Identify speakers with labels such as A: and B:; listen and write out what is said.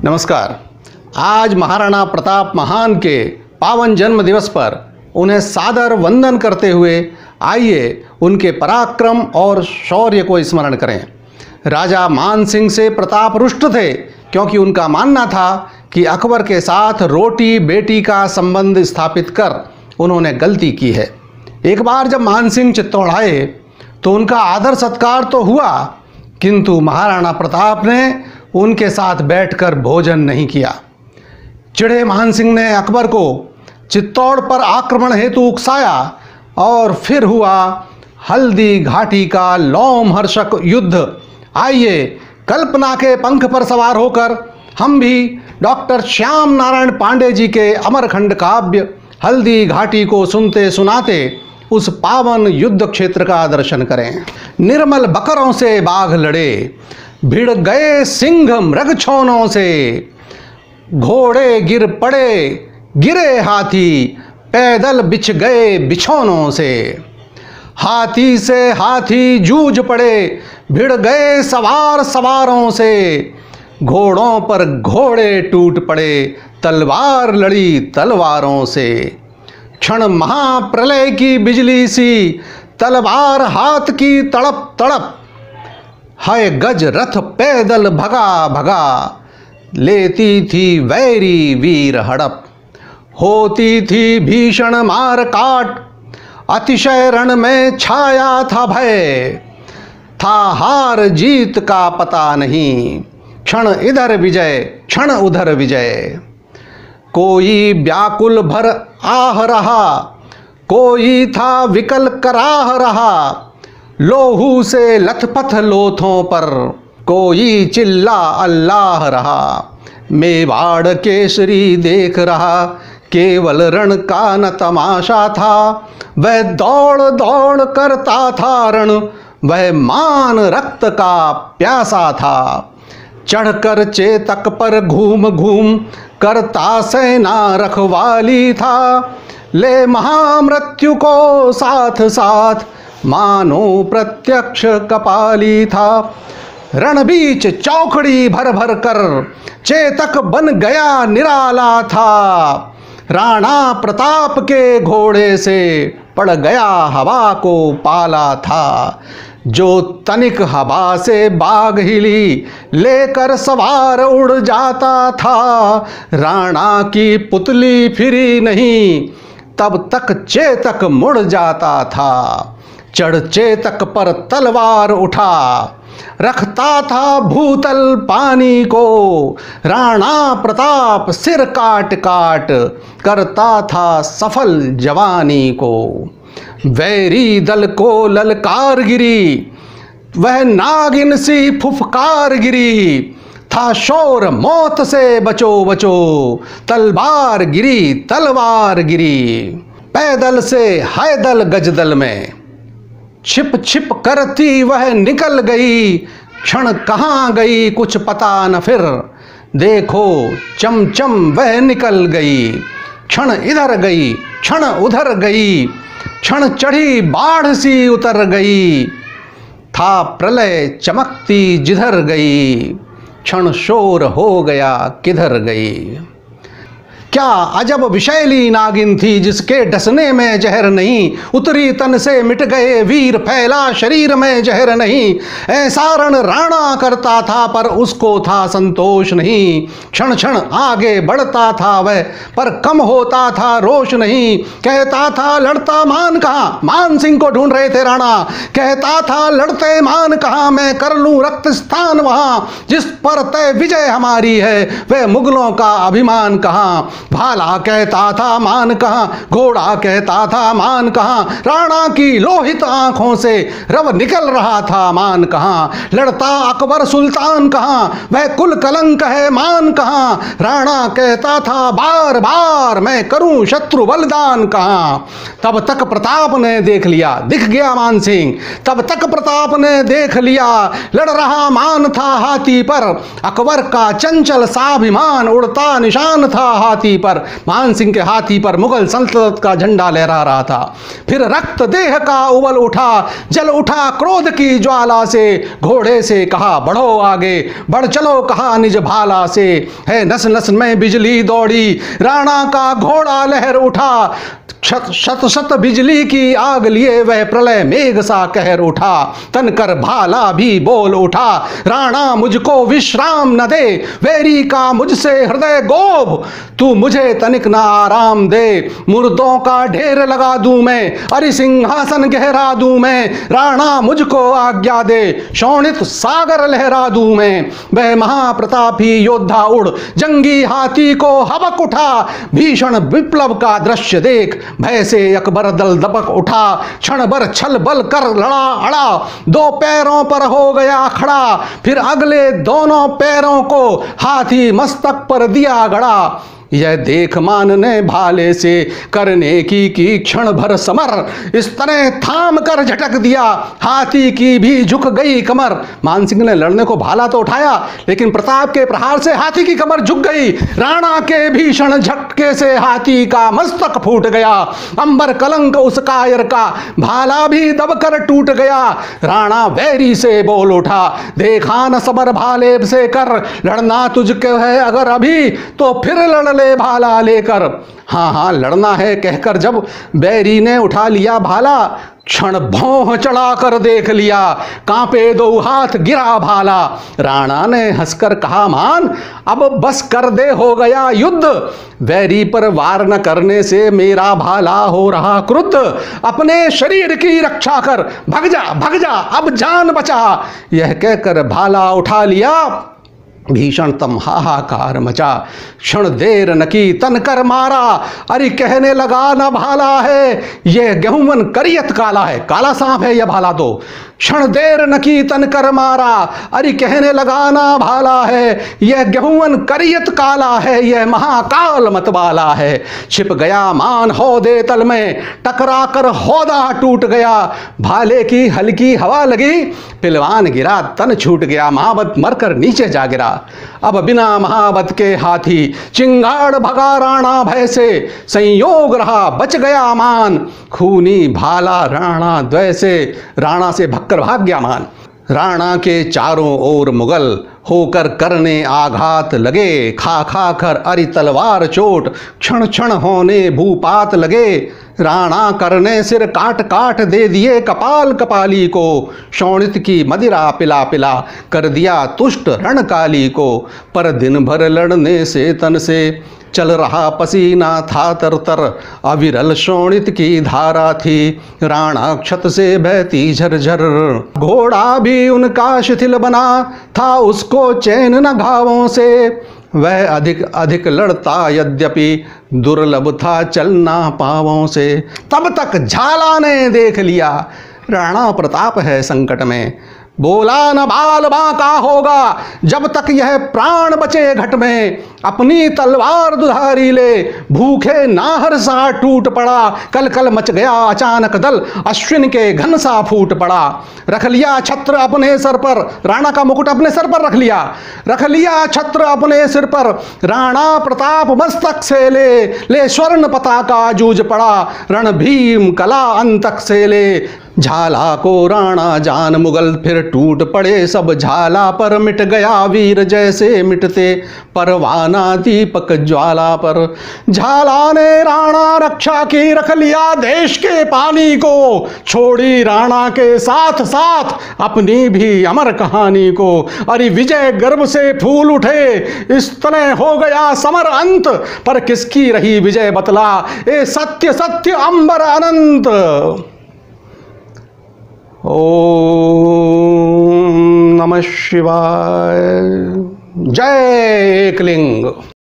A: नमस्कार। आज महाराणा प्रताप महान के पावन जन्म दिवस पर उन्हें सादर वंदन करते हुए आइए उनके पराक्रम और शौर्य को स्मरण करें। राजा मान सिंह से प्रताप रुष्ट थे क्योंकि उनका मानना था कि अकबर के साथ रोटी बेटी का संबंध स्थापित कर उन्होंने गलती की है। एक बार जब मान सिंह चित्तौड़ आए तो उनका आदर सत्कार तो हुआ, किंतु महाराणा प्रताप ने उनके साथ बैठकर भोजन नहीं किया। चिढ़े मान सिंह ने अकबर को चित्तौड़ पर आक्रमण हेतु उकसाया और फिर हुआ हल्दी घाटी का लोमहर्षक युद्ध। आइए कल्पना के पंख पर सवार होकर हम भी डॉक्टर श्याम नारायण पांडे जी के अमरखंड काव्य हल्दी घाटी को सुनते सुनाते उस पावन युद्ध क्षेत्र का दर्शन करें। निर्मल बकरों से बाघ लड़े, भिड़ गए सिंह मृगछौनों से, घोड़े गिर पड़े गिरे हाथी, पैदल बिछ गए बिछौनों से। हाथी से हाथी जूझ पड़े, भिड़ गए सवार सवारों से, घोड़ों पर घोड़े टूट पड़े, तलवार लड़ी तलवारों से। क्षण महाप्रलय की बिजली सी, तलवार हाथ की तड़प तड़प, हाय गज रथ पैदल भगा भगा, लेती थी वैरी वीर हड़प। होती थी भीषण मार काट, अतिशय रण में छाया था भय, था हार जीत का पता नहीं, क्षण इधर विजय क्षण उधर विजय। कोई व्याकुल भर आह रहा, कोई था विकल कराह रहा, लोहू से लथपथ लोथों पर, कोई चिल्ला अल्लाह रहा। मेवाड़ केसरी देख रहा, केवल रण का न तमाशा था, वह दौड़ दौड़ करता था रण, वह मान रक्त का प्यासा था। चढ़कर चेतक पर घूम घूम करता सेना रखवाली था, ले महामृत्यु को साथ साथ, मानो प्रत्यक्ष कपाली था। रण बीच चौकड़ी भर भर कर, चेतक बन गया निराला था, राणा प्रताप के घोड़े से पड़ गया हवा को पाला था। जो तनिक हवा से बाग हिली, लेकर सवार उड़ जाता था, राणा की पुतली फिरी नहीं, तब तक चेतक मुड़ जाता था। चढ़ चेतक पर तलवार उठा, रखता था भूतल पानी को, राणा प्रताप सिर काट काट, करता था सफल जवानी को। वैरी दल को ललकार गिरी, वह नागिन सी फुफकार गिरी, था शोर मौत से बचो बचो, तलवार गिरी तलवार गिरी। पैदल से हैदल गजदल में, छिप छिप करती वह निकल गई, क्षण कहाँ गई कुछ पता न फिर, देखो चम चम वह निकल गई। क्षण इधर गई क्षण उधर गई, क्षण चढ़ी बाढ़ सी उतर गई, था प्रलय चमकती जिधर गई, क्षण शोर हो गया किधर गई। क्या अजब विषैली नागिन थी जिसके डसने में जहर नहीं, उतरी तन से मिट गए वीर, फैला शरीर में जहर नहीं। ऐसा रण राणा करता था पर उसको था संतोष नहीं, क्षण क्षण आगे बढ़ता था वह पर कम होता था रोष नहीं। कहता था लड़ता मान कहाँ, मान सिंह को ढूंढ रहे थे राणा, कहता था लड़ते मान कहाँ, मैं कर लूं रक्त स्थान वहाँ, जिस पर तय विजय हमारी है वह मुगलों का अभिमान कहाँ। भाला कहता था मान कहाँ, घोड़ा कहता था मान कहाँ, राणा की लोहित आंखों से रव निकल रहा था मान कहाँ। लड़ता अकबर सुल्तान कहाँ, वह कुल कलंक है मान कहाँ, राणा कहता था बार बार मैं करूं शत्रु बलिदान कहाँ। तब तक प्रताप ने देख लिया, दिख गया मान सिंह, तब तक प्रताप ने देख लिया, लड़ रहा मान था हाथी पर, अकबर का चंचल साभिमान, उड़ता निशान था हाथी हाथी पर, मान सिंह के हाथी पर मुगल सल्तनत का झंडा लहरा रहा था। फिर रक्त देह का उबल उठा, जल उठा क्रोध की ज्वाला से, घोड़े से कहा बढ़ो आगे, बढ़ चलो कहा निज भाला से, है नस नस में बिजली दौड़ी, राणा का घोड़ा लहर उठा, शत शत बिजली की आग लिए वह प्रलय मेघ सा कहर उठा, तन कर भाला भी बोल उठा, राणा मुझको विश्राम न दे, वैरी का मुझसे हृदय गोभ, तू मुझे तनिक न आराम दे, मुर्दों का ढेर लगा दूं मैं, अरि सिंहासन गहरा दूं मैं, राणा मुझको आज्ञा दे, शोणित सागर लहरा दूं मैं। वह महाप्रतापी योद्धा उड़ जंगी हाथी को हबक उठा, भीषण विप्लव का दृश्य देख भय से अकबर दल दबक उठा, क्षण भर छल बल कर लड़ा अड़ा, दो पैरों पर हो गया खड़ा, फिर अगले दोनों पैरों को हाथी मस्तक पर दिया गड़ा। यह देख मान ने भाले से करने की क्षण भर समर, इस तरह थाम कर झटक दिया, हाथी की भी झुक गई कमर। मान सिंह ने लड़ने को भाला तो उठाया, लेकिन प्रताप के प्रहार से हाथी की कमर झुक गई। राणा के भीषण झटके से हाथी का मस्तक फूट गया, अंबर कलंक उस कायर का, भाला भी दबकर टूट गया। राणा वैरी से बोल उठा, देखा न सबर भाले से कर, लड़ना तुझको है अगर अभी तो फिर लड़ ले भाला लेकर। हाँ हाँ लड़ना है कहकर जब बैरी ने उठा लिया भाला, क्षण भौं चढ़ा कर देख लिया, कांपे दो हाथ गिरा भाला। राणा ने हंसकर कहा मान अब बस कर दे, हो गया युद्ध, वैरी पर वार न करने से मेरा भाला हो रहा क्रुद्ध, अपने शरीर की रक्षा कर, भग जा अब जान बचा। यह कहकर भाला उठा लिया, भीषणतम हाहाकार मचा, क्षण देर न की तन कर मारा, अरे कहने लगा न भाला है यह गेहूं करियत काला है, काला सांप है यह भाला तो। क्षण देर न की तन कर मारा, अरे कहने लगा ना भाला है यह गेहूं करियत काला है, यह महाकाल मतवाला है। छिप गया मान हौदे तल में, टकरा कर हौदा टूट गया, भाले की हल्की हवा लगी, पिलवान गिरा तन छूट गया, महाबत मरकर नीचे जा गिरा। अब बिना महाबत के हाथी चिंगाड़ भगा राणा भय से, संयोग रहा बच गया मान, खूनी भाला राणा द्वय से, राणा से भक्कर भाग गया मान। राणा के चारों ओर मुगल होकर करने आघात लगे, खा खा कर अरि तलवार चोट, क्षण क्षण होने भूपात लगे। राणा करने सिर काट काट दे दिए कपाल कपाली को, शोणित की मदिरा पिला पिला कर दिया तुष्ट रणकाली को। पर दिन भर लड़ने से तन से चल रहा पसीना था तर तर, अविरल शोणित की धारा थी, राणा क्षत से बहती झरझर। घोड़ा भी उनका शिथिल बना था, उसको चैन न घावों से, वह अधिक अधिक लड़ता यद्यपि दुर्लभ था चलना पांवों से। तब तक झाला ने देख लिया राणा प्रताप है संकट में, बोला न बाल बांका होगा जब तक यह प्राण बचे घट में, अपनी तलवार दुधारी ले भूखे नाहर सा टूट पड़ा, कल कल मच गया अचानक दल अश्विन के घन सा फूट पड़ा। रख लिया छत्र अपने सर पर, राणा का मुकुट अपने सर पर रख लिया छत्र अपने सिर पर, राणा प्रताप मस्तक से ले स्वर्ण पताका जूझ पड़ा, रण भीम कला अंतक से ले, झाला को राणा जान मुगल फिर टूट पड़े सब, झाला पर मिट गया वीर जैसे मिटते परवाना दीपक ज्वाला पर। झाला ने राणा रक्षा की, रख लिया देश के पानी को, छोड़ी राणा के साथ साथ अपनी भी अमर कहानी को। अरे विजय गर्व से फूल उठे, इस तरह हो गया समर अंत, पर किसकी रही विजय बतला, ए सत्य सत्य अंबर अनंत। ओम नमः शिवाय। जय एकलिंग।